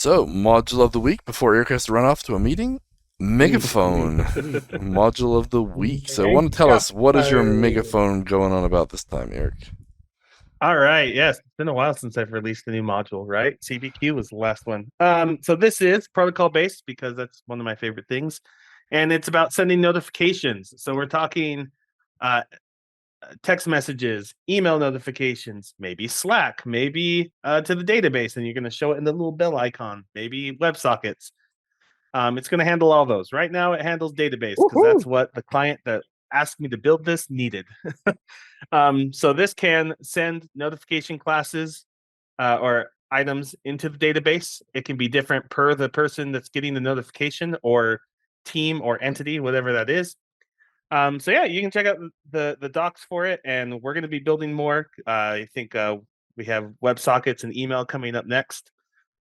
So, module of the week before Eric has to run off to a meeting. Megaphone module of the week. So, want to tell us what is your Megaphone going on about this time, Eric? All right. Yes, it's been a while since I've released a new module, right? CBQ was the last one. So this is protocol based because that's one of my favorite things, and it's about sending notifications. So we're talking text messages, email notifications, maybe Slack, maybe to the database, and you're going to show it in the little bell icon, maybe WebSockets. It's going to handle all those. Right now, it handles database because that's what the client that asked me to build this needed. So this can send notification classes or items into the database. It can be different per the person that's getting the notification or team or entity, whatever that is. So yeah, you can check out the docs for it, and we're going to be building more. I think we have WebSockets and email coming up next.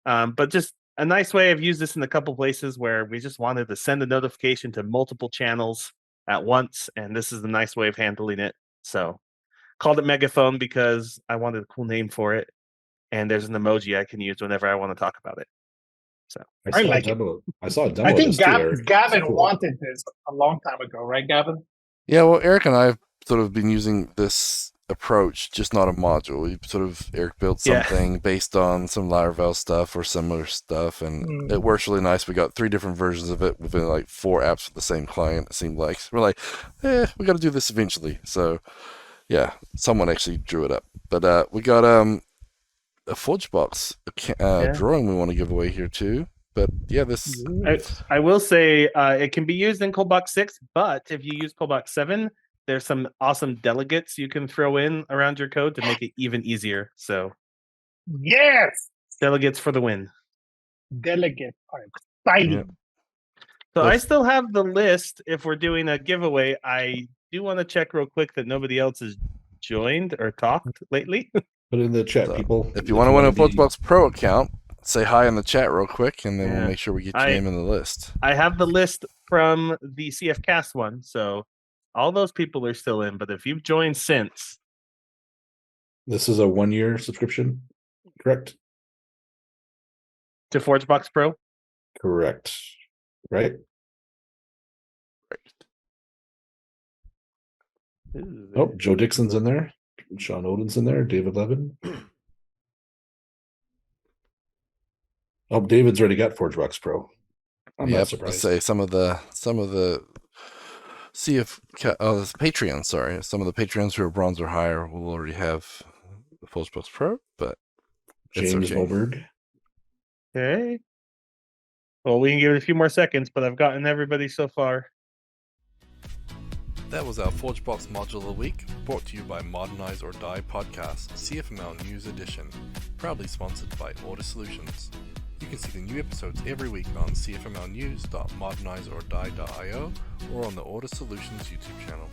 But just a nice way. I've used this in a couple places where we just wanted to send a notification to multiple channels at once, and this is a nice way of handling it. So called it Megaphone because I wanted a cool name for it, and there's an emoji I can use whenever I want to talk about it. So I saw a demo. I think Gavin cool. wanted this a long time ago, right, Gavin? Yeah, well, Eric and I have sort of been using this approach, just not a module. Eric built something based on some Laravel stuff or similar stuff, and it works really nice. We got 3 different versions of it within like 4 apps for the same client, it seemed like. We're like, we got to do this eventually. So, yeah, someone actually drew it up. But we got a ForgeBox drawing we want to give away here too. But yeah, this... I will say it can be used in ColdFusion 6, but if you use ColdFusion 7, there's some awesome delegates you can throw in around your code to make it even easier. So, yes, delegates for the win. Delegates are exciting. Yeah. So I still have the list. If we're doing a giveaway, I do want to check real quick that nobody else has joined or talked lately. Put in the chat, people. If you want to win a ForgeBox Pro account, say hi in the chat real quick, and then we'll make sure we get your name in the list. I have the list from the CFcast one, so all those people are still in. But if you've joined since, this is a 1-year subscription, correct? To ForgeBox Pro, correct? Right. Oh, Joe Dixon's in there. Sean Odin's in there. David Levin. Oh, David's already got ForgeBox Pro. I'm not surprised. Say some of the Patreon. Sorry, some of the Patreons who are bronze or higher will already have the ForgeBox Pro, but James Moberg. Okay. Well, we can give it a few more seconds, but I've gotten everybody so far. That was our ForgeBox module of the week, brought to you by Modernize or Die Podcast, CFML News Edition, proudly sponsored by Order Solutions. You can see the new episodes every week on cfmlnews.modernizeordie.io or on the Order Solutions YouTube channel.